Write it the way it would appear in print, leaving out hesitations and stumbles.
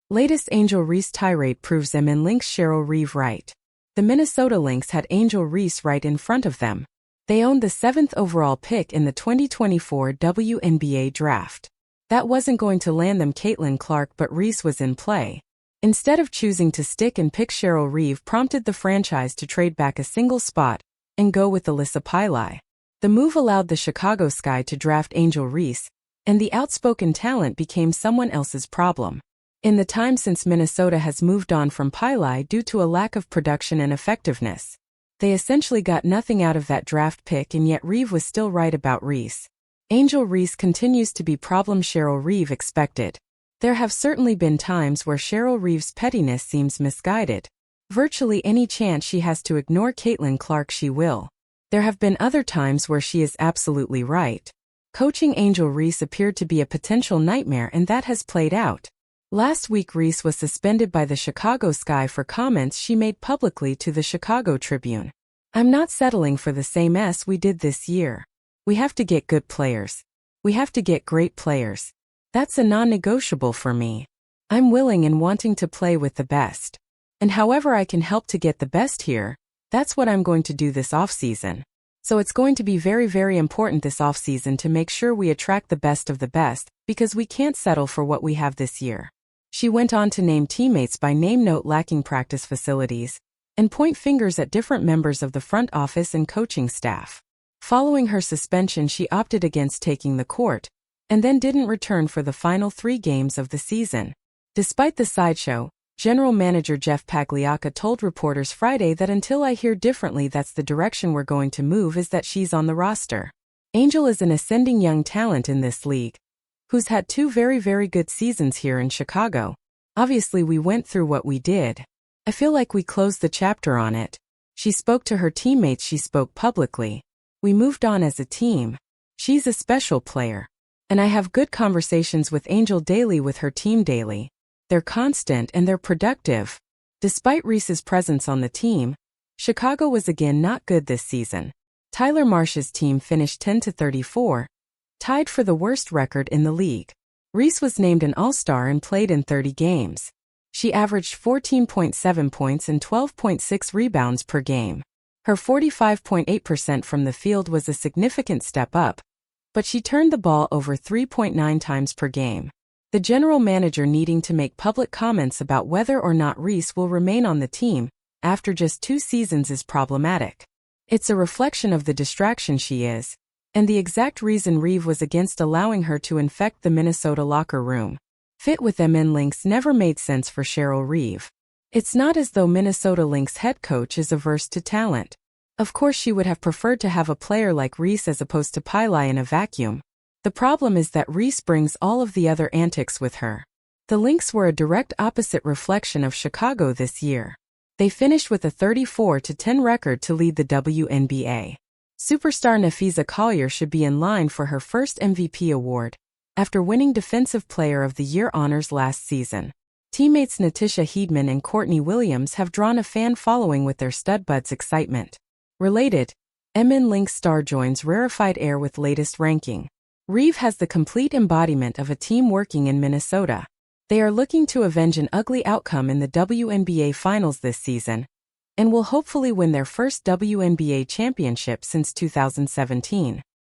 Latest Angel Reese tirade proves them in Lynx Cheryl Reeve right. The Minnesota Lynx had Angel Reese right in front of them. They owned the 7th overall pick in the 2024 WNBA draft. That wasn't going to land them Caitlin Clark, but Reese was in play. Instead of choosing to stick and pick Cheryl Reeve prompted the franchise to trade back a single spot and go with Alyssa Pili. The move allowed the Chicago Sky to draft Angel Reese, and the outspoken talent became someone else's problem. In the time since Minnesota has moved on from Pili due to a lack of production and effectiveness, they essentially got nothing out of that draft pick, and yet Reeve was still right about Reese. Angel Reese continues to be problem Cheryl Reeve expected. There have certainly been times where Cheryl Reeve's pettiness seems misguided. Virtually any chance she has to ignore Caitlin Clark she will. There have been other times where she is absolutely right. Coaching Angel Reese appeared to be a potential nightmare, and that has played out. Last week Reese was suspended by the Chicago Sky for comments she made publicly to the Chicago Tribune. "I'm not settling for the same S we did this year. We have to get good players. We have to get great players. That's a non-negotiable for me. I'm willing and wanting to play with the best. And however I can help to get the best here, that's what I'm going to do this offseason. So it's going to be very, very important this offseason to make sure we attract the best of the best, because we can't settle for what we have this year." She went on to name teammates by name, note lacking practice facilities, and point fingers at different members of the front office and coaching staff. Following her suspension, she opted against taking the court, and then didn't return for the final 3 games of the season. Despite the sideshow, General Manager Jeff Pagliacca told reporters Friday that "until I hear differently, that's the direction we're going to move, is that she's on the roster." Angel is an ascending young talent in this league, who's had 2 very, very good seasons here in Chicago. "Obviously we went through what we did. I feel like we closed the chapter on it." She spoke to her teammates, she spoke publicly. "We moved on as a team. She's a special player. And I have good conversations with Angel daily, with her team daily. They're constant and they're productive." Despite Reese's presence on the team, Chicago was again not good this season. Tyler Marsh's team finished 10-34, tied for the worst record in the league. Reese was named an All-Star and played in 30 games. She averaged 14.7 points and 12.6 rebounds per game. Her 45.8% from the field was a significant step up, but she turned the ball over 3.9 times per game. The general manager needing to make public comments about whether or not Reese will remain on the team after just 2 seasons is problematic. It's a reflection of the distraction she is, and the exact reason Reeve was against allowing her to infect the Minnesota locker room. Fit with them in Lynx never made sense for Cheryl Reeve. It's not as though Minnesota Lynx head coach is averse to talent. Of course she would have preferred to have a player like Reese as opposed to Pili in a vacuum. The problem is that Reese brings all of the other antics with her. The Lynx were a direct opposite reflection of Chicago this year. They finished with a 34-10 record to lead the WNBA. Superstar Nafisa Collier should be in line for her first MVP award, after winning Defensive Player of the Year honors last season. Teammates Natisha Heedman and Courtney Williams have drawn a fan following with their stud buds excitement. Related, MN Lynx star joins rarefied air with latest ranking. Reeve has the complete embodiment of a team working in Minnesota. They are looking to avenge an ugly outcome in the WNBA Finals this season, and will hopefully win their first WNBA championship since 2017.